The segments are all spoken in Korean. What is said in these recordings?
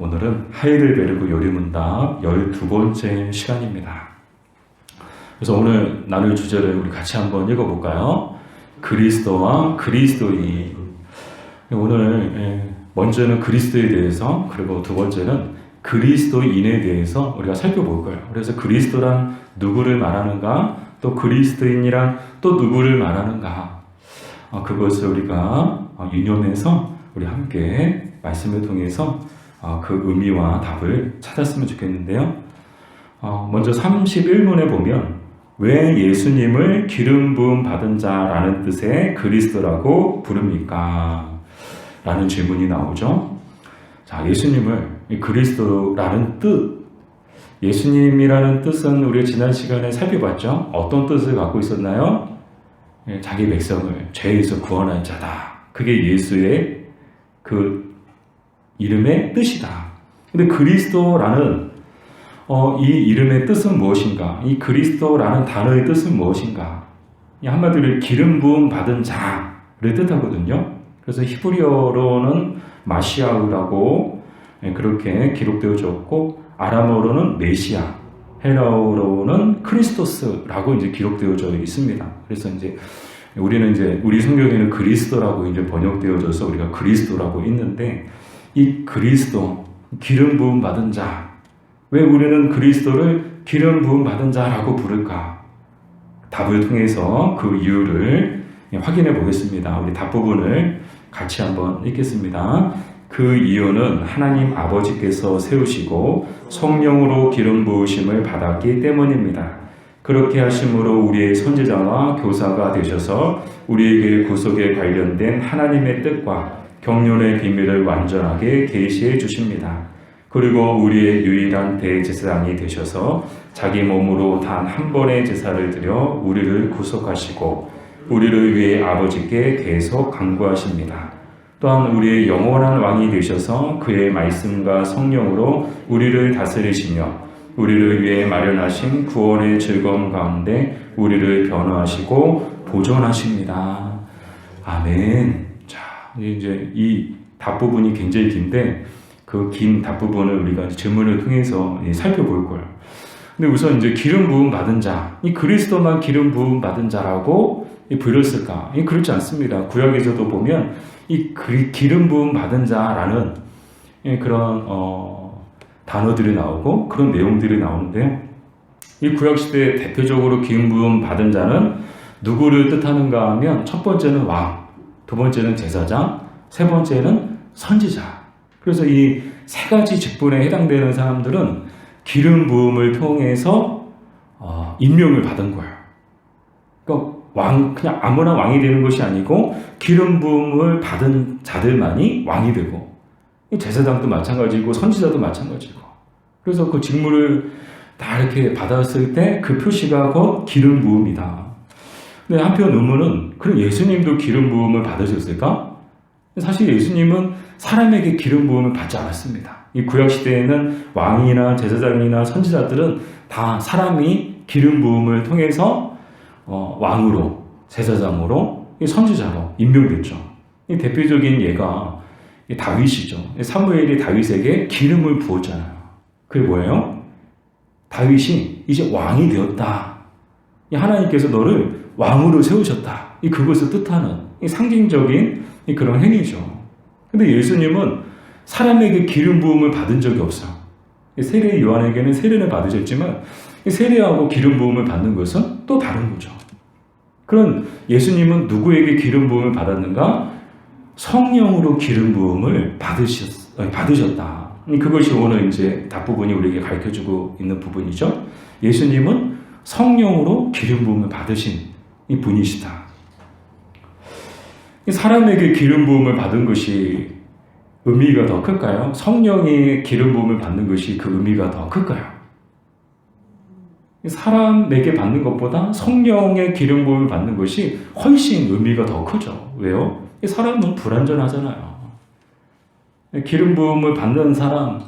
오늘은 하이델베르그 요리문답 12번째 시간입니다. 그래서 오늘 나눌 주제를 우리 같이 한번 읽어볼까요? 그리스도와 그리스도인. 오늘 먼저는 그리스도에 대해서, 그리고 두 번째는 그리스도인에 대해서 우리가 살펴볼 거예요. 그래서 그리스도란 누구를 말하는가, 또 그리스도인이란 또 누구를 말하는가, 그것을 우리가 유념해서 우리 함께 말씀을 통해서 그 의미와 답을 찾았으면 좋겠는데요. 먼저 31문에 보면 왜 예수님을 기름 부음 받은 자라는 뜻의 그리스도라고 부릅니까? 라는 질문이 나오죠. 자, 예수님을 그리스도라는 뜻, 예수님이라는 뜻은 우리가 지난 시간에 살펴봤죠. 어떤 뜻을 갖고 있었나요? 자기 백성을 죄에서 구원한 자다. 그게 예수의 그 이름의 뜻이다. 근데 그리스도라는 이 이름의 뜻은 무엇인가? 이 그리스도라는 단어의 뜻은 무엇인가? 한마디로 기름 부음 받은 자를 뜻하거든요. 그래서 히브리어로는 마시아우라고 그렇게 기록되어졌고, 아람어로는 메시아, 헬라어로는 크리스토스라고 이제 기록되어져 있습니다. 그래서 이제 우리는 이제 우리 성경에는 그리스도라고 이제 번역되어져서 우리가 그리스도라고 있는데, 이 그리스도, 기름 부음 받은 자, 왜 우리는 그리스도를 기름 부음 받은 자라고 부를까? 답을 통해서 그 이유를 확인해 보겠습니다. 우리 답 부분을 같이 한번 읽겠습니다. 그 이유는 하나님 아버지께서 세우시고 성령으로 기름 부으심을 받았기 때문입니다. 그렇게 하심으로 우리의 선지자와 교사가 되셔서 우리에게 구속에 관련된 하나님의 뜻과 경륜의 비밀을 완전하게 계시해 주십니다. 그리고 우리의 유일한 대제사장이 되셔서 자기 몸으로 단 한 번의 제사를 드려 우리를 구속하시고 우리를 위해 아버지께 계속 간구하십니다. 또한 우리의 영원한 왕이 되셔서 그의 말씀과 성령으로 우리를 다스리시며 우리를 위해 마련하신 구원의 즐거움 가운데 우리를 변호하시고 보존하십니다. 아멘. 자, 이제 이 답 부분이 굉장히 긴데 그 긴 답 부분을 우리가 질문을 통해서 살펴볼 거예요. 근데 우선 이제 기름 부음 받은 자, 이 그리스도만 기름 부음 받은 자라고 불렸을까? 그렇지 않습니다. 구약에서도 보면 이 기름 부음 받은 자라는 그런 단어들이 나오고 그런 내용들이 나오는데요. 이 구약 시대에 대표적으로 기름 부음 받은 자는 누구를 뜻하는가 하면 첫 번째는 왕, 두 번째는 제사장, 세 번째는 선지자. 그래서 이 세 가지 직분에 해당되는 사람들은 기름 부음을 통해서 임명을 받은 거예요. 그러니까 그냥 아무나 왕이 되는 것이 아니고 기름 부음을 받은 자들만이 왕이 되고, 제사장도 마찬가지고 선지자도 마찬가지고. 그래서 그 직무를 다 이렇게 받았을 때 그 표시가 곧 기름 부음이다. 근데 한편 의문은, 그럼 예수님도 기름 부음을 받으셨을까? 사실 예수님은 사람에게 기름 부음을 받지 않았습니다. 이 구약 시대에는 왕이나 제사장이나 선지자들은 다 사람이 기름 부음을 통해서 왕으로, 제사장으로, 선지자로 임명됐죠. 이 대표적인 예가 다윗이죠. 사무엘이 다윗에게 기름을 부었잖아요. 그게 뭐예요? 다윗이 이제 왕이 되었다. 하나님께서 너를 왕으로 세우셨다. 그것을 뜻하는 상징적인 그런 행위죠. 근데 예수님은 사람에게 기름 부음을 받은 적이 없어요. 세례 요한에게는 세례를 받으셨지만 세례하고 기름 부음을 받는 것은 또 다른 거죠. 그럼 예수님은 누구에게 기름 부음을 받았는가? 성령으로 기름 부음을 받으셨다. 그것이 오늘 이제 답 부분이 우리에게 가르쳐주고 있는 부분이죠. 예수님은 성령으로 기름 부음을 받으신 이 분이시다. 사람에게 기름 부음을 받은 것이 의미가 더 클까요? 성령의 기름 부음을 받는 것이 그 의미가 더 클까요? 사람에게 받는 것보다 성령의 기름 부음을 받는 것이 훨씬 의미가 더 크죠. 왜요? 사람은 불완전하잖아요. 기름 부음을 받는 사람,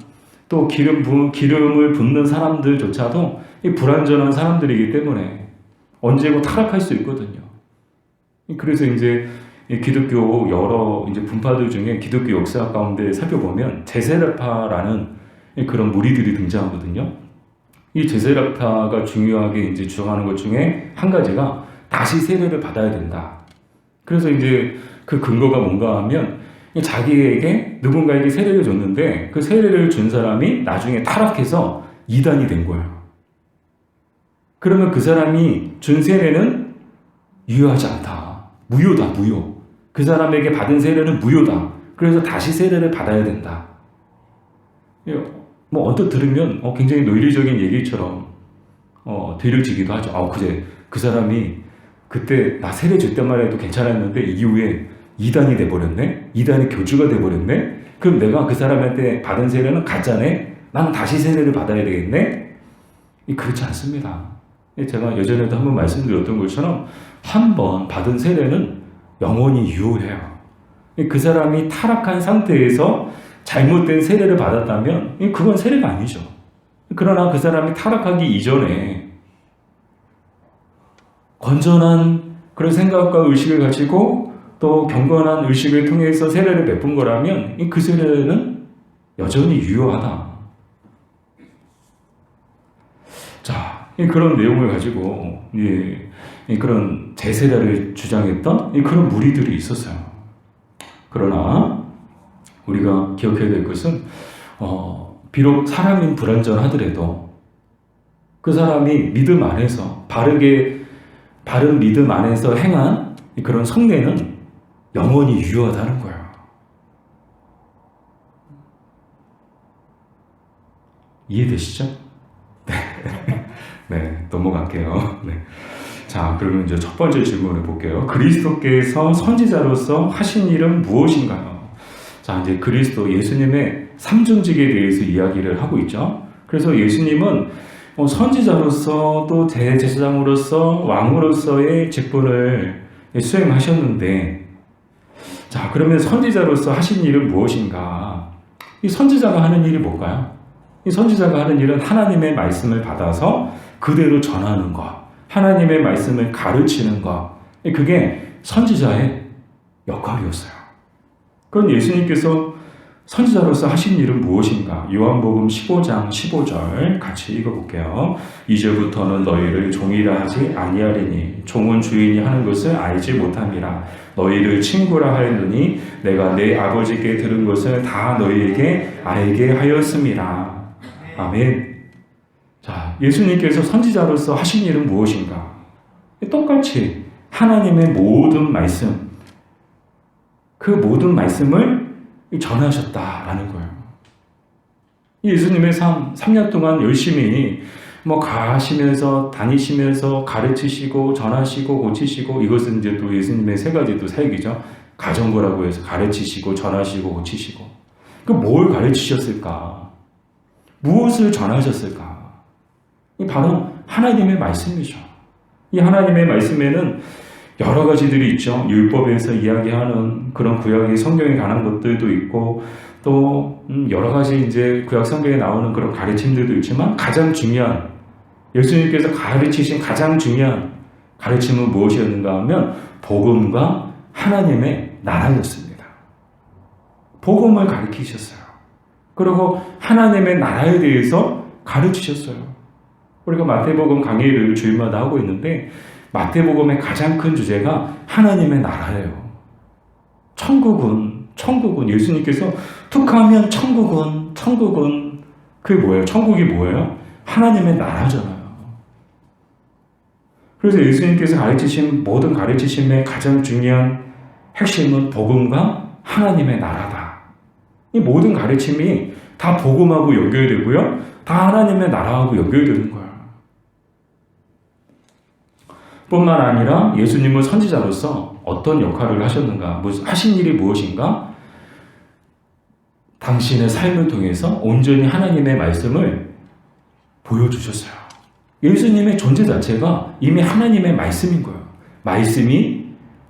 또 기름을 붓는 사람들조차도 불완전한 사람들이기 때문에 언제고 타락할 수 있거든요. 그래서 이제 이 기독교 여러 이제 분파들 중에 기독교 역사 가운데 살펴보면 제세라파라는 그런 무리들이 등장하거든요. 이 제세라파가 중요하게 이제 주장하는 것 중에 한 가지가 다시 세례를 받아야 된다. 그래서 이제 그 근거가 뭔가 하면 자기에게 누군가에게 세례를 줬는데 그 세례를 준 사람이 나중에 타락해서 이단이 된 거예요. 그러면 그 사람이 준 세례는 유효하지 않다. 무효다, 무효. 그 사람에게 받은 세례는 무효다. 그래서 다시 세례를 받아야 된다. 뭐 언뜻 들으면 굉장히 논리적인 얘기처럼 들려지기도 하죠. 그제 그 사람이 그때 나 세례 줄 때만 해도 괜찮았는데 이후에 이단이 돼버렸네? 이단이 교주가 돼버렸네? 그럼 내가 그 사람한테 받은 세례는 가짜네? 나는 다시 세례를 받아야 되겠네? 그렇지 않습니다. 제가 예전에도 한번 말씀드렸던 것처럼 한 번 받은 세례는 영원히 유효해요. 그 사람이 타락한 상태에서 잘못된 세례를 받았다면 그건 세례가 아니죠. 그러나 그 사람이 타락하기 이전에 건전한 그런 생각과 의식을 가지고 또 경건한 의식을 통해서 세례를 베푼 거라면 그 세례는 여전히 유효하다. 자, 그런 내용을 가지고 그런 제세례를 주장했던 그런 무리들이 있었어요. 그러나 우리가 기억해야 될 것은 비록 사람인 불완전하더라도 그 사람이 믿음 안에서 바른 믿음 안에서 행한 그런 성례는 영원히 유효하다는 거예요. 이해되시죠? 네, 넘어갈게요. 네. 자, 그러면 이제 첫 번째 질문을 볼게요. 그리스도께서 선지자로서 하신 일은 무엇인가요? 자, 이제 그리스도 예수님의 삼중직에 대해서 이야기를 하고 있죠. 그래서 예수님은 선지자로서 또 대제사장으로서 왕으로서의 직분을 수행하셨는데, 자, 그러면 선지자로서 하신 일은 무엇인가? 이 선지자가 하는 일이 뭘까요? 이 선지자가 하는 일은 하나님의 말씀을 받아서 그대로 전하는 것, 하나님의 말씀을 가르치는 것, 그게 선지자의 역할이었어요. 그럼 예수님께서 선지자로서 하신 일은 무엇인가? 요한복음 15장 15절 같이 읽어볼게요. 이제부터는 너희를 종이라 하지 아니하리니 종은 주인이 하는 것을 알지 못함이라. 너희를 친구라 하였느니 내가 내 아버지께 들은 것을 다 너희에게 알게 하였음이라. 아멘. 자, 예수님께서 선지자로서 하신 일은 무엇인가? 똑같이 하나님의 모든 말씀, 그 모든 말씀을 전하셨다라는 거예요. 예수님의 삶, 3년 동안 열심히 가시면서 다니시면서 가르치시고 전하시고 고치시고, 이것은 이제 또 예수님의 세 가지 또 사역이죠. 가정거라고 해서 가르치시고 전하시고 고치시고. 그 뭘 가르치셨을까? 무엇을 전하셨을까? 바로 하나님의 말씀이죠. 이 하나님의 말씀에는 여러 가지들이 있죠. 율법에서 이야기하는 그런 구약의 성경에 관한 것들도 있고, 또 여러 가지 이제 구약 성경에 나오는 그런 가르침들도 있지만, 가장 중요한, 예수님께서 가르치신 가장 중요한 가르침은 무엇이었는가 하면 복음과 하나님의 나라였습니다. 복음을 가르치셨어요. 그리고 하나님의 나라에 대해서 가르치셨어요. 우리가 마태복음 강의를 주일마다 하고 있는데, 마태복음의 가장 큰 주제가 하나님의 나라예요. 천국은 예수님께서 툭 하면 천국은 그게 뭐예요? 천국이 뭐예요? 하나님의 나라잖아요. 그래서 예수님께서 가르치신 모든 가르치심의 가장 중요한 핵심은 복음과 하나님의 나라다. 이 모든 가르침이 다 복음하고 연결되고요, 다 하나님의 나라하고 연결되는 거예요. 뿐만 아니라 예수님은 선지자로서 어떤 역할을 하셨는가, 하신 일이 무엇인가? 당신의 삶을 통해서 온전히 하나님의 말씀을 보여주셨어요. 예수님의 존재 자체가 이미 하나님의 말씀인 거예요. 말씀이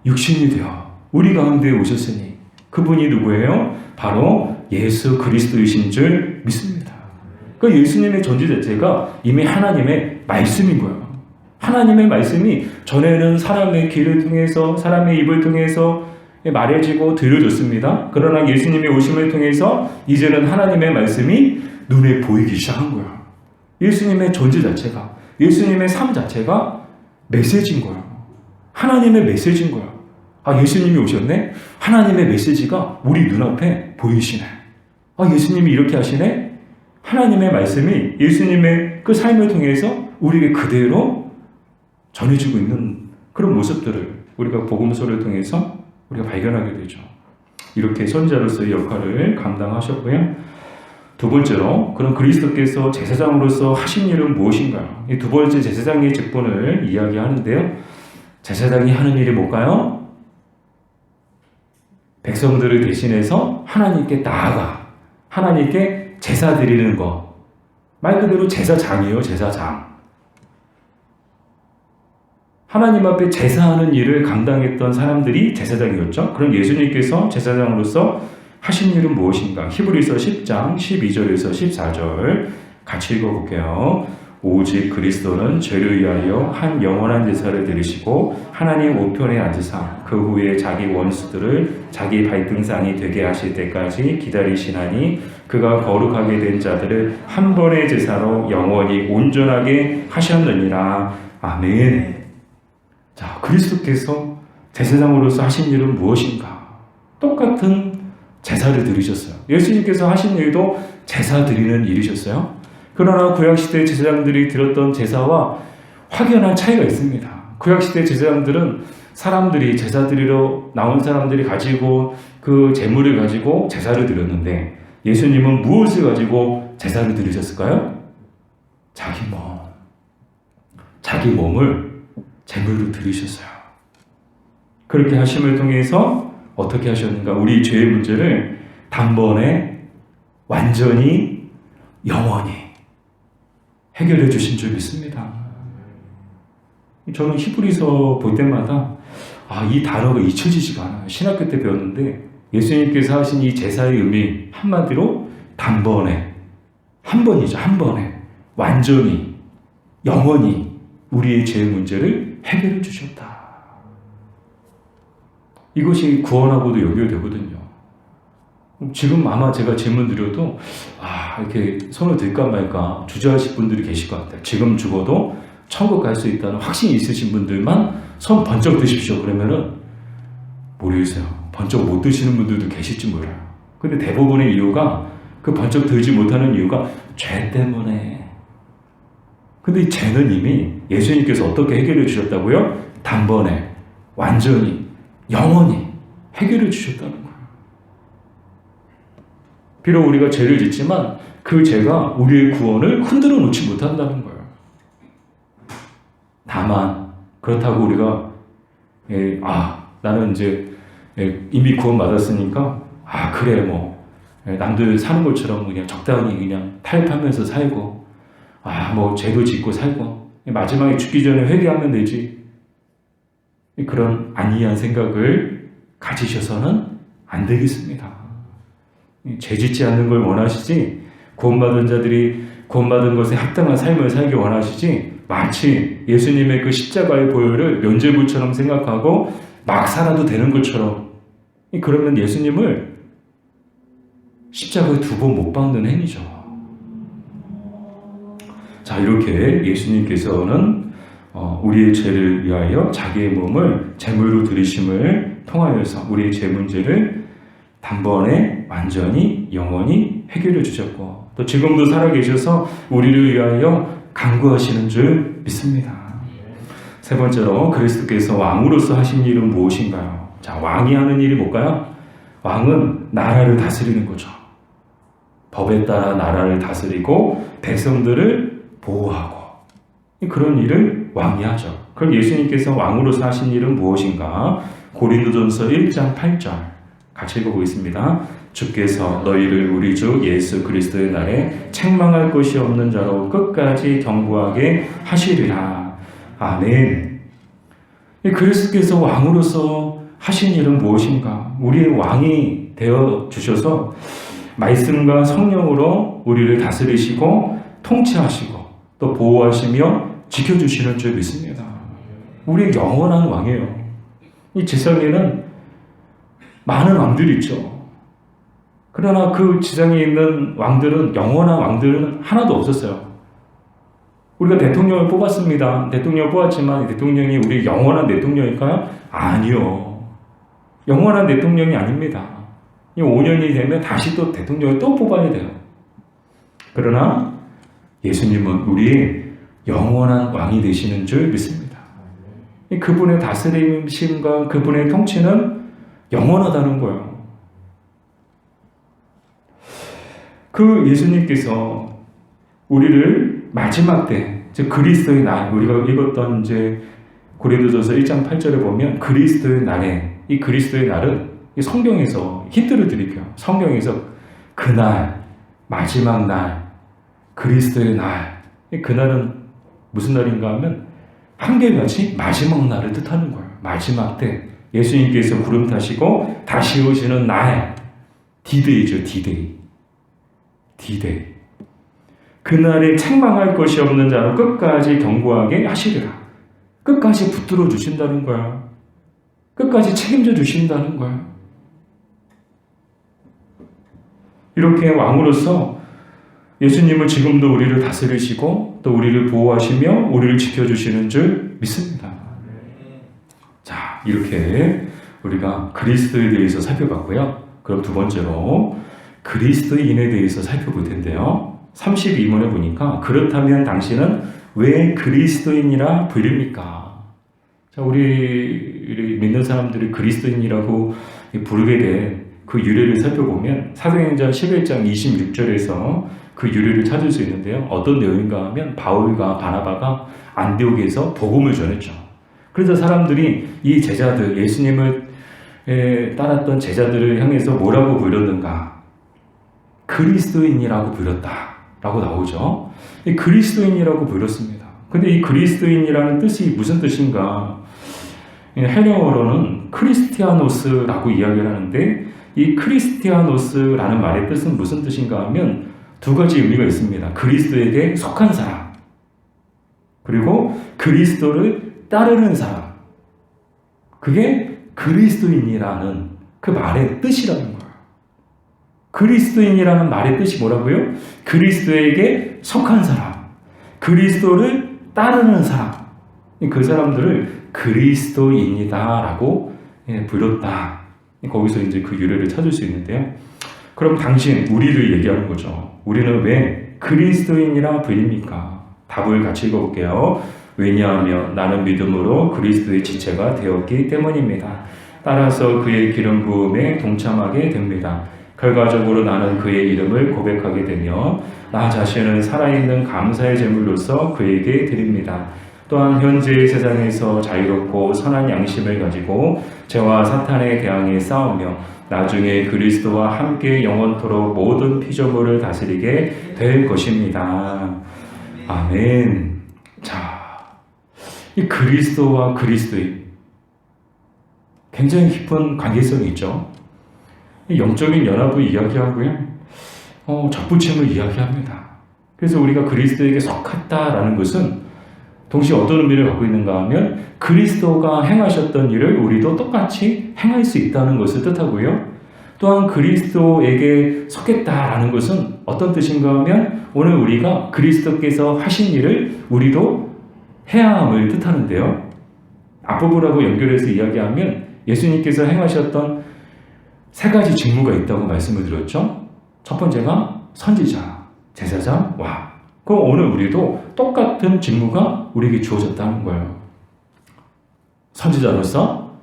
육신이 되어 우리 가운데 오셨으니 그분이 누구예요? 바로 예수 그리스도이신 줄 믿습니다. 그러니까 예수님의 존재 자체가 이미 하나님의 말씀인 거예요. 하나님의 말씀이 전에는 사람의 귀를 통해서, 사람의 입을 통해서 말해지고 들려졌습니다. 그러나 예수님의 오심을 통해서 이제는 하나님의 말씀이 눈에 보이기 시작한 거예요. 예수님의 존재 자체가, 예수님의 삶 자체가 메시지인 거예요. 하나님의 메시지인 거예요. 아, 예수님이 오셨네? 하나님의 메시지가 우리 눈앞에 보이시네. 아, 예수님이 이렇게 하시네? 하나님의 말씀이 예수님의 그 삶을 통해서 우리에게 그대로 전해지고 있는 그런 모습들을 우리가 복음서를 통해서 우리가 발견하게 되죠. 이렇게 선지자로서의 역할을 감당하셨고요. 두 번째로, 그럼 그리스도께서 제사장으로서 하신 일은 무엇인가요? 이 두 번째 제사장의 직분을 이야기하는데요. 제사장이 하는 일이 뭘까요? 백성들을 대신해서 하나님께 나아가 하나님께 제사 드리는 것. 말 그대로 제사장이에요. 제사장. 하나님 앞에 제사하는 일을 감당했던 사람들이 제사장이었죠. 그럼 예수님께서 제사장으로서 하신 일은 무엇인가? 히브리서 10장 12절에서 14절 같이 읽어볼게요. 오직 그리스도는 죄를 위하여 한 영원한 제사를 드리시고 하나님 우편에 앉으사 그 후에 자기 원수들을 자기 발등상이 되게 하실 때까지 기다리시나니 그가 거룩하게 된 자들을 한 번의 제사로 영원히 온전하게 하셨느니라. 아멘. 자, 그리스도께서 제사장으로서 하신 일은 무엇인가? 똑같은 제사를 드리셨어요. 예수님께서 하신 일도 제사 드리는 일이셨어요. 그러나 구약시대 제사장들이 드렸던 제사와 확연한 차이가 있습니다. 구약시대 제사장들은 사람들이 제사 드리러 나온 사람들이 가지고 그 제물을 가지고 제사를 드렸는데 예수님은 무엇을 가지고 제사를 드리셨을까요? 자기 몸을 제물로 드리셨어요. 그렇게 하심을 통해서 어떻게 하셨는가? 우리 죄의 문제를 단번에 완전히 영원히 해결해 주신 줄 믿습니다. 저는 히브리서 볼 때마다 이 단어가 잊혀지지가 않아요. 신학교 때 배웠는데 예수님께서 하신 이 제사의 의미 한마디로 단번에, 한 번이죠. 한 번에 완전히 영원히 우리의 죄의 문제를 해결해 주셨다. 이것이 구원하고도 연결되거든요. 지금 아마 제가 질문 드려도 이렇게 손을 들까 말까 주저하실 분들이 계실 것 같아요. 지금 죽어도 천국 갈 수 있다는 확신이 있으신 분들만 손 번쩍 드십시오. 그러면은 모르겠어요. 번쩍 못 드시는 분들도 계실지 몰라요. 근데 대부분의 이유가 그 번쩍 들지 못하는 이유가 죄 때문에. 근데 이 죄는 이미 예수님께서 어떻게 해결해 주셨다고요? 단번에 완전히 영원히 해결해 주셨다는 거예요. 비록 우리가 죄를 짓지만 그 죄가 우리의 구원을 흔들어 놓지 못한다는 거예요. 다만 그렇다고 우리가 나는 이제 이미 구원 받았으니까 그래 남들 사는 것처럼 그냥 적당히 그냥 타협하면서 살고 죄도 짓고 살고 마지막에 죽기 전에 회개하면 되지. 그런 안이한 생각을 가지셔서는 안 되겠습니다. 죄 짓지 않는 걸 원하시지 구원받은 자들이 구원받은 것에 합당한 삶을 살기 원하시지 마치 예수님의 그 십자가의 보혈을 면죄부처럼 생각하고 막 살아도 되는 것처럼 그러면 예수님을 십자가에 두 번 못 박는 행위죠. 자, 이렇게 예수님께서는 우리의 죄를 위하여 자기의 몸을 제물로 드리심을 통하여서 우리의 죄 문제를 단번에 완전히 영원히 해결해 주셨고 또 지금도 살아계셔서 우리를 위하여 간구하시는 줄 믿습니다. 세 번째로 그리스도께서 왕으로서 하신 일은 무엇인가요? 자, 왕이 하는 일이 뭘까요? 왕은 나라를 다스리는 거죠. 법에 따라 나라를 다스리고 백성들을 보호하고 그런 일을 왕이 하죠. 그럼 예수님께서 왕으로서 하신 일은 무엇인가? 고린도전서 1장 8절 같이 읽어보겠습니다. 주께서 너희를 우리 주 예수 그리스도의 날에 책망할 것이 없는 자로 끝까지 경고하게 하시리라. 아멘. 그리스도께서 왕으로서 하신 일은 무엇인가? 우리의 왕이 되어 주셔서 말씀과 성령으로 우리를 다스리시고 통치하시고 또 보호하시며 지켜주시는 줄 믿습니다. 우리의 영원한 왕이에요. 이 세상에는 많은 왕들이 있죠. 그러나 그 지상에 있는 왕들은, 영원한 왕들은 하나도 없었어요. 우리가 대통령을 뽑았습니다. 대통령을 뽑았지만 이 대통령이 우리 영원한 대통령일까요? 아니요. 영원한 대통령이 아닙니다. 5년이 되면 다시 또 대통령을 또 뽑아야 돼요. 그러나 예수님은 우리의 영원한 왕이 되시는 줄 믿습니다. 그분의 다스림과 그분의 통치는 영원하다는 거예요. 그 예수님께서 우리를 마지막 때, 즉 그리스도의 날, 우리가 읽었던 이제 고린도전서 1장 8절에 보면 그리스도의 날에, 이 그리스도의 날은 이 성경에서 힌트를 드릴게요. 성경에서 그날, 마지막 날, 그리스도의 날, 그날은 무슨 날인가 하면 한결같이 마지막 날을 뜻하는 거예요. 마지막 때 예수님께서 구름 타시고 다시 오시는 날, 디데이죠. 디데이. 그날에 책망할 것이 없는 자로 끝까지 견고하게 하시리라. 끝까지 붙들어 주신다는 거야. 끝까지 책임져 주신다는 거야. 이렇게 왕으로서 예수님은 지금도 우리를 다스리시고 또 우리를 보호하시며 우리를 지켜주시는 줄 믿습니다. 자, 이렇게 우리가 그리스도에 대해서 살펴봤고요. 그럼 두 번째로 그리스도인에 대해서 살펴볼 텐데요. 32문에 보니까 그렇다면 당신은 왜 그리스도인이라 불립니까? 자, 우리 믿는 사람들이 그리스도인이라고 부르게 된 그 유래를 살펴보면 사도행전 11장 26절에서 그 유래를 찾을 수 있는데요. 어떤 내용인가 하면 바울과 바나바가 안디옥에서 복음을 전했죠. 그래서 사람들이 이 제자들, 예수님을 따랐던 제자들을 향해서 뭐라고 불렀는가? 그리스도인이라고 불렀다라고 나오죠. 이 그리스도인이라고 불렀습니다. 근데 이 그리스도인이라는 뜻이 무슨 뜻인가? 헬라어로는 크리스티아노스라고 이야기를 하는데 이 크리스티아노스라는 말의 뜻은 무슨 뜻인가 하면 두 가지 의미가 있습니다. 그리스도에게 속한 사람, 그리고 그리스도를 따르는 사람. 그게 그리스도인이라는 그 말의 뜻이라는 거예요. 그리스도인이라는 말의 뜻이 뭐라고요? 그리스도에게 속한 사람, 그리스도를 따르는 사람. 그 사람들을 그리스도인이다라고 불렀다. 거기서 이제 그 유래를 찾을 수 있는데요. 그럼 당신, 우리를 얘기하는 거죠. 우리는 왜 그리스도인이라 불립니까? 답을 같이 읽어볼게요. 왜냐하면 나는 믿음으로 그리스도의 지체가 되었기 때문입니다. 따라서 그의 기름 부음에 동참하게 됩니다. 결과적으로 나는 그의 이름을 고백하게 되며 나 자신은 살아있는 감사의 제물로서 그에게 드립니다. 또한 현재의 세상에서 자유롭고 선한 양심을 가지고 죄와 사탄에 대항해 싸우며 나중에 그리스도와 함께 영원토록 모든 피조물을 다스리게 될 것입니다. 아멘. 자, 이 그리스도와 그리스도인 굉장히 깊은 관계성이 있죠. 영적인 연합을 이야기하고요. 접붙임을 이야기합니다. 그래서 우리가 그리스도에게 속했다라는 것은 동시에 어떤 의미를 갖고 있는가 하면 그리스도가 행하셨던 일을 우리도 똑같이 행할 수 있다는 것을 뜻하고요. 또한 그리스도에게 속했다라는 것은 어떤 뜻인가 하면 오늘 우리가 그리스도께서 하신 일을 우리도 해야 함을 뜻하는데요. 앞부분하고 연결해서 이야기하면 예수님께서 행하셨던 세 가지 직무가 있다고 말씀을 드렸죠. 첫 번째가 선지자, 제사장, 왕. 그럼 오늘 우리도 똑같은 직무가 우리에게 주어졌다는 거예요. 선지자로서,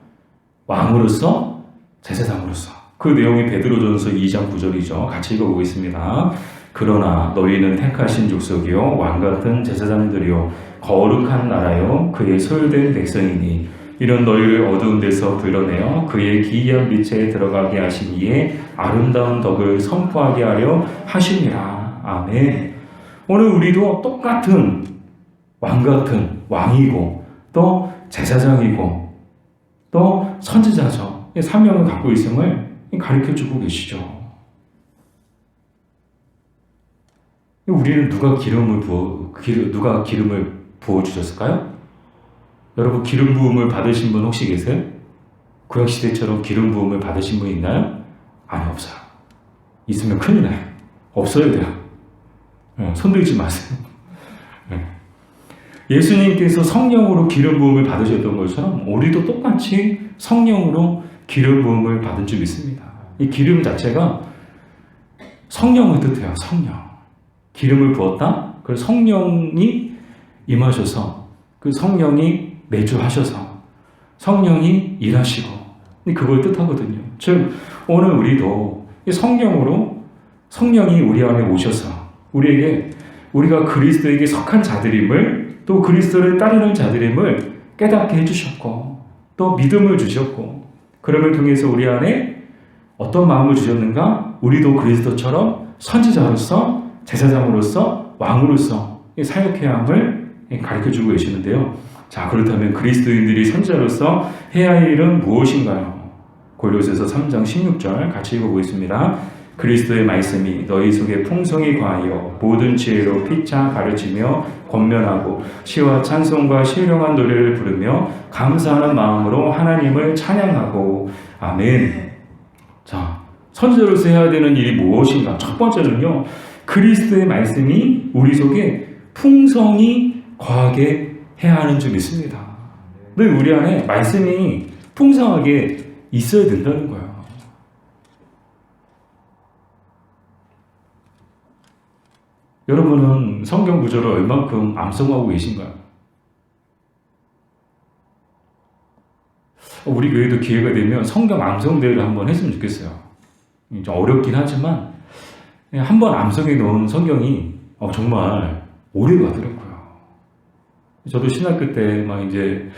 왕으로서, 제사장으로서. 그 내용이 베드로전서 2장 9절이죠. 같이 읽어보겠습니다. 그러나 너희는 택하신 족속이요 왕같은 제사장들이요 거룩한 나라요 그의 소유된 백성이니 이런 너희를 어두운 데서 불러내어 그의 기이한 빛에 들어가게 하신 이의 아름다운 덕을 선포하게 하려 하시니라. 아멘. 오늘 우리도 똑같은 왕같은 왕이고 또 제사장이고 또 선지자죠. 사명을 갖고 있음을 가르쳐주고 계시죠. 우리는 누가 기름을 부어주셨을까요? 여러분 기름 부음을 받으신 분 혹시 계세요? 구약시대처럼 기름 부음을 받으신 분 있나요? 아니, 없어요. 있으면 큰일 나요. 없어야 돼요. 손들지 마세요. 예수님께서 성령으로 기름 부음을 받으셨던 것처럼 우리도 똑같이 성령으로 기름 부음을 받은 줄 믿습니다. 이 기름 자체가 성령을 뜻해요. 성령. 기름을 부었다. 그 성령이 임하셔서 그 성령이 내주하셔서 성령이 일하시고 그걸 뜻하거든요. 즉 오늘 우리도 성령으로 성령이 우리 안에 오셔서 우리에게 우리가 그리스도에게 속한 자들임을 또 그리스도를 따르는 자들임을 깨닫게 해주셨고 또 믿음을 주셨고 그럼을 통해서 우리 안에 어떤 마음을 주셨는가? 우리도 그리스도처럼 선지자로서 제사장으로서 왕으로서 사역해야 함을 가르쳐주고 계시는데요. 자, 그렇다면 그리스도인들이 선지자로서 해야 할 일은 무엇인가요? 고린도전서 3장 16절 같이 읽어보겠습니다. 그리스도의 말씀이 너희 속에 풍성히 과하여 모든 지혜로 피차 가르치며 권면하고 시와 찬송과 신령한 노래를 부르며 감사하는 마음으로 하나님을 찬양하고 아멘. 자, 선지자로서 해야 되는 일이 무엇인가? 첫 번째는요, 그리스도의 말씀이 우리 속에 풍성히 과하게 해야 하는 줄 믿습니다. 늘 우리 안에 말씀이 풍성하게 있어야 된다는 거예요. 여러분은 성경 구절을 얼만큼 암송하고 계신가요? 우리 교회도 기회가 되면 성경 암송대회를 한번 했으면 좋겠어요. 좀 어렵긴 하지만 한번 암송해 놓은 성경이 정말 오래 가더라고요. 저도 신학교 때 막 이제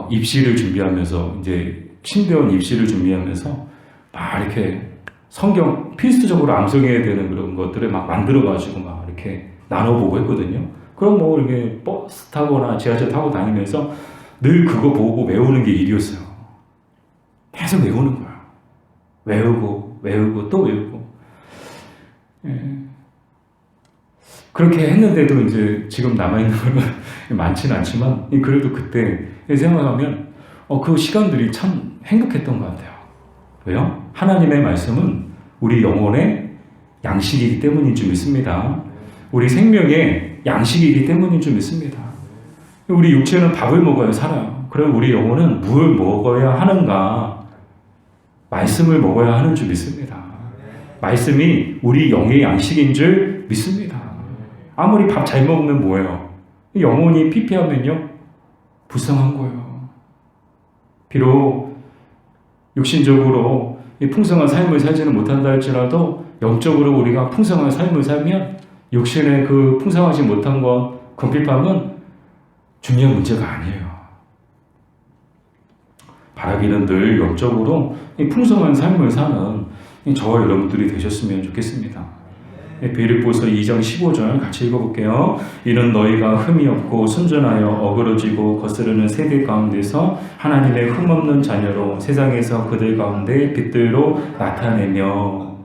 입시를 준비하면서 이제 신대원 입시를 준비하면서 막 이렇게 성경 필수적으로 암송해야 되는 그런 것들을 막 만들어가지고 막 이렇게 나눠보고 했거든요. 그럼 뭐 이렇게 버스 타거나 지하철 타고 다니면서 늘 그거 보고 외우는 게 일이었어요. 계속 외우는 거야. 외우고 또 외우고. 그렇게 했는데도 이제 지금 남아있는 건 많지는 않지만 그래도 그때 생각하면 그 시간들이 참 행복했던 것 같아요. 왜요? 하나님의 말씀은 우리 영혼의 양식이기 때문인 줄 믿습니다. 우리 생명의 양식이기 때문인 줄 믿습니다. 우리 육체는 밥을 먹어야 살아요. 그럼 우리 영혼은 뭘 먹어야 하는가? 말씀을 먹어야 하는 줄 믿습니다. 말씀이 우리 영의 양식인 줄 믿습니다. 아무리 밥 잘 먹으면 뭐예요? 영혼이 피폐하면요? 불쌍한 거예요. 비록 육신적으로 이 풍성한 삶을 살지는 못한다 할지라도 영적으로 우리가 풍성한 삶을 살면 육신의 그 풍성하지 못한 것, 궁핍함은 중요한 문제가 아니에요. 바라기는 늘 영적으로 이 풍성한 삶을 사는 저와 여러분들이 되셨으면 좋겠습니다. 빌립보서 2장 15절 같이 읽어볼게요. 이는 너희가 흠이 없고 순전하여 어그러지고 거스르는 세대 가운데서 하나님의 흠없는 자녀로 세상에서 그들 가운데 빛들로 나타내며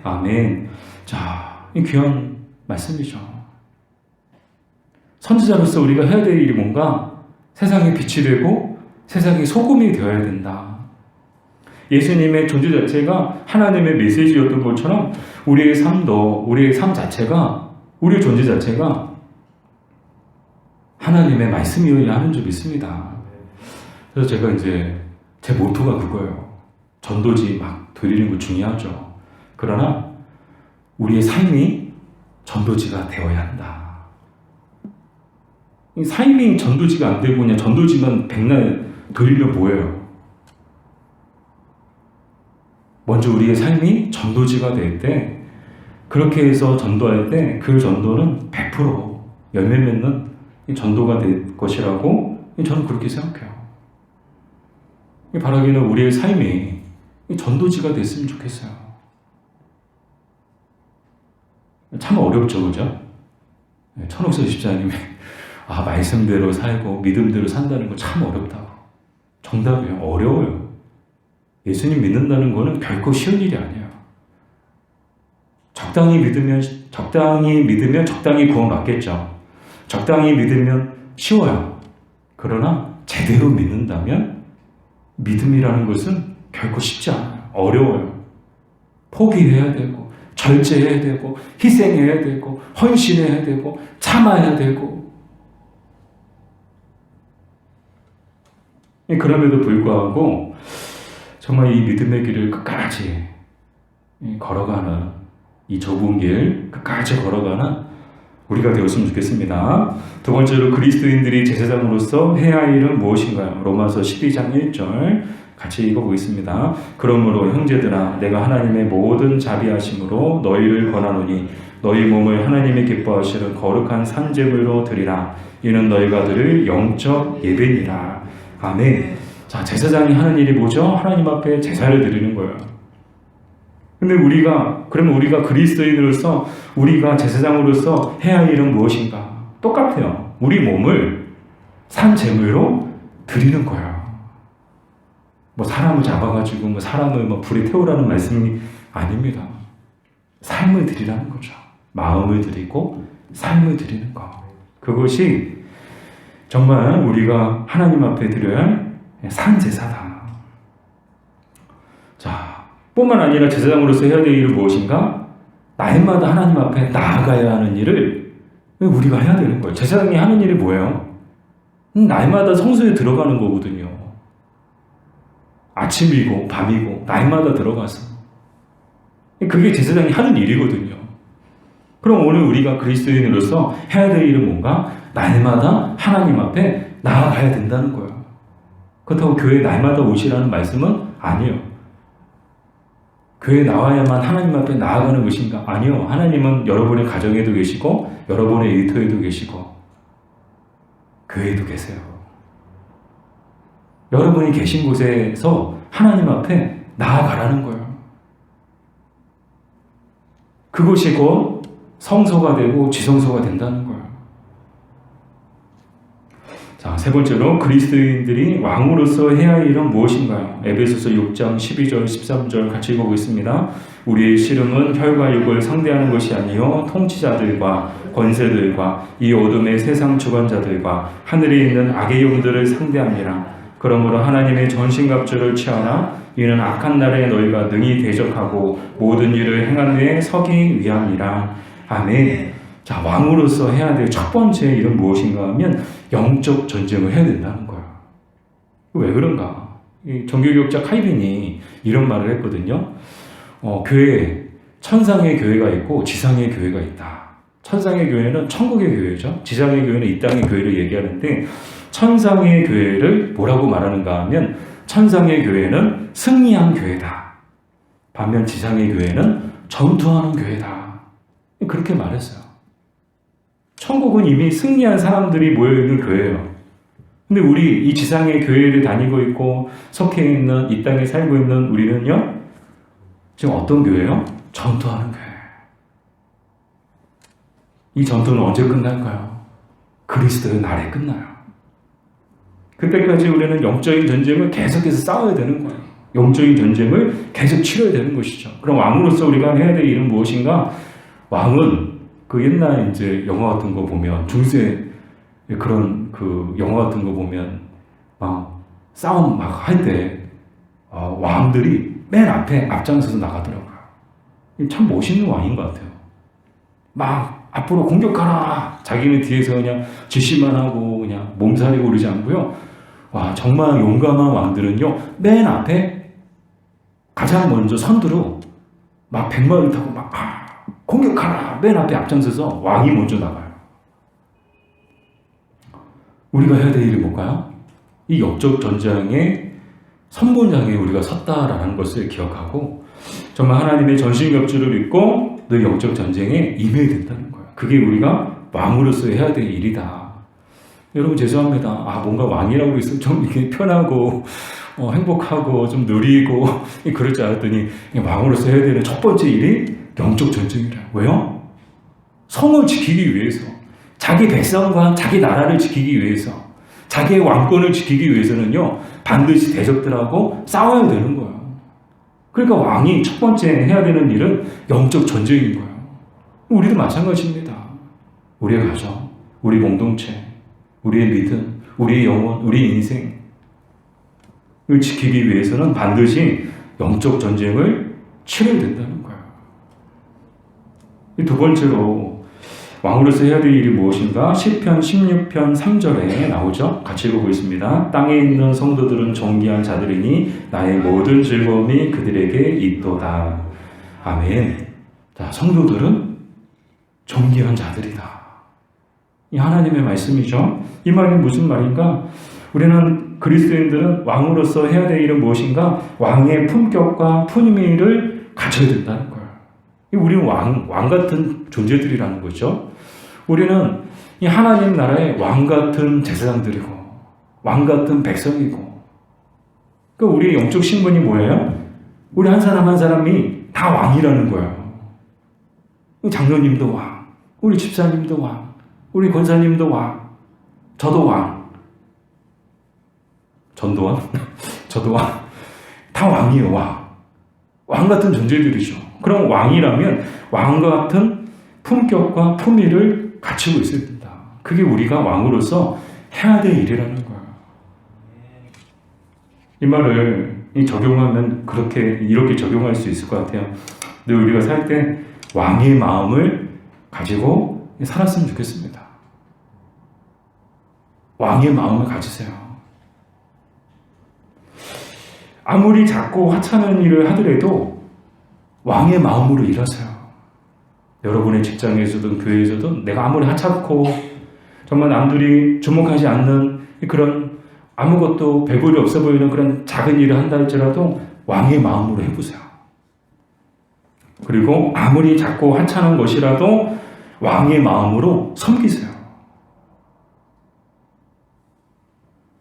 아멘. 자, 이 귀한 말씀이죠. 선지자로서 우리가 해야 될 일이 뭔가? 세상의 빛이 되고 세상의 소금이 되어야 된다. 예수님의 존재 자체가 하나님의 메시지였던 것처럼 우리의 삶도, 우리의 삶 자체가, 우리의 존재 자체가 하나님의 말씀이어야 하는 줄 믿습니다. 그래서 제가 이제 제 모토가 그거예요. 전도지 막 드리는 거 중요하죠. 그러나 우리의 삶이 전도지가 되어야 한다. 삶이 전도지가 안 되고 그냥 전도지만 백날 드리면 뭐예요? 먼저 우리의 삶이 전도지가 될 때, 그렇게 해서 전도할 때 그 전도는 100% 열매 맺는 전도가 될 것이라고 저는 그렇게 생각해요. 바라기는 우리의 삶이 전도지가 됐으면 좋겠어요. 참 어렵죠, 그죠? 천옥서 집사님이 말씀대로 살고 믿음대로 산다는 거 참 어렵다고. 정답이에요. 어려워요. 예수님 믿는다는 거는 결코 쉬운 일이 아니에요. 적당히 믿으면 적당히 구원받겠죠. 적당히 믿으면 쉬워요. 그러나 제대로 믿는다면 믿음이라는 것은 결코 쉽지 않아요. 어려워요. 포기해야 되고, 절제해야 되고, 희생해야 되고, 헌신해야 되고, 참아야 되고. 그럼에도 불구하고 정말 이 믿음의 길을 끝까지 걸어가는, 이 좁은 길 끝까지 걸어가는 우리가 되었으면 좋겠습니다. 두 번째로 그리스도인들이 제사장으로서 해야 할 일은 무엇인가요? 로마서 12장 1절 같이 읽어보겠습니다. 그러므로 형제들아 내가 하나님의 모든 자비하심으로 너희를 권하노니 너희 몸을 하나님의 기뻐하시는 거룩한 산제물로 드리라. 이는 너희가 드릴 영적 예배니라. 아멘. 자, 제사장이 하는 일이 뭐죠? 하나님 앞에 제사를 드리는 거예요. 근데 그러면 우리가 그리스도인으로서, 우리가 제사장으로서 해야 할 일은 무엇인가? 똑같아요. 우리 몸을 산 제물로 드리는 거예요. 사람을 잡아가지고 사람을 불에 태우라는 말씀이 아닙니다. 삶을 드리라는 거죠. 마음을 드리고 삶을 드리는 거. 그것이 정말 우리가 하나님 앞에 드려야 할 산제사다. 자, 뿐만 아니라 제사장으로서 해야 될 일은 무엇인가? 날마다 하나님 앞에 나아가야 하는 일을 우리가 해야 되는 거예요. 제사장이 하는 일이 뭐예요? 날마다 성소에 들어가는 거거든요. 아침이고 밤이고 날마다 들어가서. 그게 제사장이 하는 일이거든요. 그럼 오늘 우리가 그리스도인으로서 해야 될 일은 뭔가? 날마다 하나님 앞에 나아가야 된다는 거예요. 그렇다고 교회에 날마다 오시라는 말씀은 아니에요. 교회에 나와야만 하나님 앞에 나아가는 것인가? 아니요. 하나님은 여러분의 가정에도 계시고 여러분의 일터에도 계시고 교회에도 계세요. 여러분이 계신 곳에서 하나님 앞에 나아가라는 거예요. 그곳이 곧 성소가 되고 지성소가 된다는 거예요. 자, 세 번째로 그리스도인들이 왕으로서 해야 할 일은 무엇인가요? 에베소서 6장 12절 13절 같이 읽어보겠습니다. 우리의 씨름은 혈과 육을 상대하는 것이 아니요 통치자들과 권세들과 이 어둠의 세상 주관자들과 하늘에 있는 악의 영들을 상대합니다. 그러므로 하나님의 전신갑주를 취하라. 이는 악한 날에 너희가 능히 대적하고 모든 일을 행한 후에 서기 위함이라. 아멘. 자, 왕으로서 해야 될 첫 번째 일은 무엇인가 하면 영적 전쟁을 해야 된다는 거야. 왜 그런가? 이 종교개혁자 칼빈이 이런 말을 했거든요. 교회, 천상의 교회가 있고 지상의 교회가 있다. 천상의 교회는 천국의 교회죠. 지상의 교회는 이 땅의 교회를 얘기하는데 천상의 교회를 뭐라고 말하는가 하면 천상의 교회는 승리한 교회다. 반면 지상의 교회는 전투하는 교회다. 그렇게 말했어요. 천국은 이미 승리한 사람들이 모여있는 교회예요. 근데 우리 이 지상의 교회를 다니고 있고 속해 있는 이 땅에 살고 있는 우리는요, 지금 어떤 교회예요? 전투하는 교회. 이 전투는 언제 끝날까요? 그리스도의 날에 끝나요. 그때까지 우리는 영적인 전쟁을 계속해서 싸워야 되는 거예요. 영적인 전쟁을 계속 치러야 되는 것이죠. 그럼 왕으로서 우리가 해야 될 일은 무엇인가? 왕은 그 옛날 이제 영화 같은 거 보면 중세 그런 그 영화 같은 거 보면 막 싸움 막 할 때 왕들이 맨 앞에 앞장서서 나가더라고요. 참 멋있는 왕인 것 같아요. 막 앞으로 공격하라. 자기는 뒤에서 그냥 지시만 하고 그냥 몸살이고 그러지 않고요. 와, 정말 용감한 왕들은요, 맨 앞에 가장 먼저 선두로 막 100마리 타고 막 공격하라. 맨 앞에 앞장서서 왕이 먼저 나가요. 우리가 해야 될 일이 뭘까요? 이 역적 전쟁의 선봉장에 우리가 섰다라는 것을 기억하고 정말 하나님의 전신갑주를 입고 늘 영적 전쟁에 임해야 된다는 거예요. 그게 우리가 왕으로서 해야 될 일이다. 여러분 죄송합니다. 뭔가 왕이라고 있으면 좀 이렇게 편하고 행복하고 좀 누리고 그럴 줄 알았더니 왕으로서 해야 되는 첫 번째 일이 영적 전쟁이라. 왜요? 성을 지키기 위해서, 자기 백성과 자기 나라를 지키기 위해서, 자기의 왕권을 지키기 위해서는요, 반드시 대적들하고 싸워야 되는 거예요. 그러니까 왕이 첫 번째 해야 되는 일은 영적 전쟁인 거예요. 우리도 마찬가지입니다. 우리의 가정, 우리 공동체, 우리의 믿음, 우리의 영혼, 우리의 인생. 지키기 위해서는 반드시 영적 전쟁을 치러야 된다는 거예요. 두 번째로 왕으로서 해야 될 일이 무엇인가? 시편 16편 3절에 나오죠. 같이 읽어보겠습니다. 땅에 있는 성도들은 존귀한 자들이니 나의 모든 즐거움이 그들에게 있도다. 아멘. 자, 성도들은 존귀한 자들이다. 이 하나님의 말씀이죠. 이 말이 무슨 말인가? 우리는 그리스도인들은 왕으로서 해야 될 일은 무엇인가? 왕의 품격과 품위를 갖춰야 된다는 거예요. 우리는 왕 같은 존재들이라는 거죠. 우리는 이 하나님 나라의 왕 같은 제사장들이고, 왕 같은 백성이고, 그러니까 우리의 영적 신분이 뭐예요? 우리 한 사람 한 사람이 다 왕이라는 거예요. 장로님도 왕, 우리 집사님도 왕, 우리 권사님도 왕, 저도 왕, 전도왕? 저도 왕. 다 왕이에요, 왕. 왕 같은 존재들이죠. 그럼 왕이라면 왕 같은 품격과 품위를 갖추고 있어야 된다. 그게 우리가 왕으로서 해야 될 일이라는 거예요. 이 말을 적용하면 이렇게 적용할 수 있을 것 같아요. 근데 우리가 살 때 왕의 마음을 가지고 살았으면 좋겠습니다. 왕의 마음을 가지세요. 아무리 작고 하찮은 일을 하더라도 왕의 마음으로 일하세요. 여러분의 직장에서든 교회에서든 내가 아무리 하찮고 정말 남들이 주목하지 않는 그런 아무것도 배불리 없어 보이는 그런 작은 일을 한다 할지라도 왕의 마음으로 해보세요. 그리고 아무리 작고 하찮은 것이라도 왕의 마음으로 섬기세요.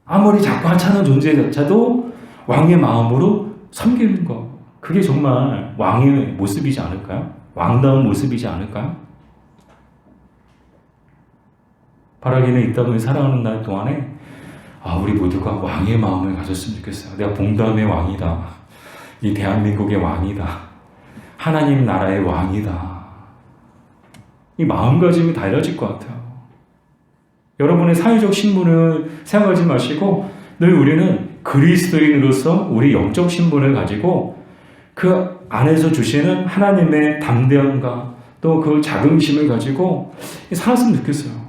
아무리 작고 하찮은 존재조차도 왕의 마음으로 섬기는 것, 그게 정말 왕의 모습이지 않을까요? 왕다운 모습이지 않을까요? 바라기는 이 땅을 살아가는 날 동안에 우리 모두가 왕의 마음을 가졌으면 좋겠어요. 내가 봉담의 왕이다. 이 대한민국의 왕이다. 하나님 나라의 왕이다. 이 마음가짐이 달라질 것 같아요. 여러분의 사회적 신분을 생각하지 마시고 늘 우리는 그리스도인으로서 우리 영적 신분을 가지고 그 안에서 주시는 하나님의 담대함과 또 그 자긍심을 가지고 살았으면 좋겠어요.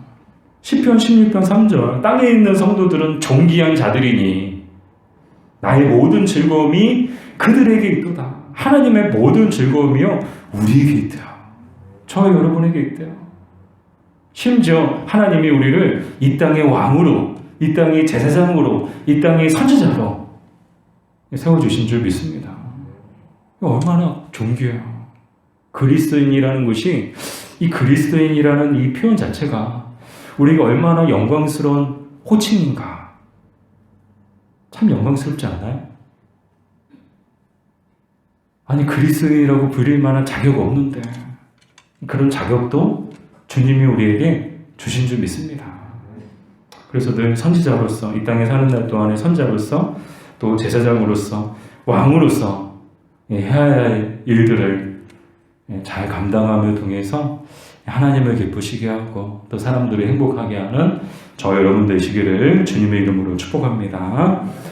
시편 16편 3절 땅에 있는 성도들은 존귀한 자들이니 나의 모든 즐거움이 그들에게 있도다. 하나님의 모든 즐거움이요 우리에게 있대요. 저와 여러분에게 있대요. 심지어 하나님이 우리를 이 땅의 왕으로, 이 땅의 제사장으로, 이 땅의 선지자로 세워주신 줄 믿습니다. 얼마나 존귀해요. 그리스도인이라는 것이, 이 그리스도인이라는 이 표현 자체가 우리가 얼마나 영광스러운 호칭인가. 참 영광스럽지 않나요? 아니, 그리스도인이라고 부릴 만한 자격 없는데 그런 자격도 주님이 우리에게 주신 줄 믿습니다. 그래서 늘 선지자로서, 이 땅에 사는 날 동안의 선지자로서, 또 제사장으로서, 왕으로서 해야 할 일들을 잘 감당하며 통해서 하나님을 기쁘시게 하고 또 사람들을 행복하게 하는 저 여러분 되시기를 주님의 이름으로 축복합니다.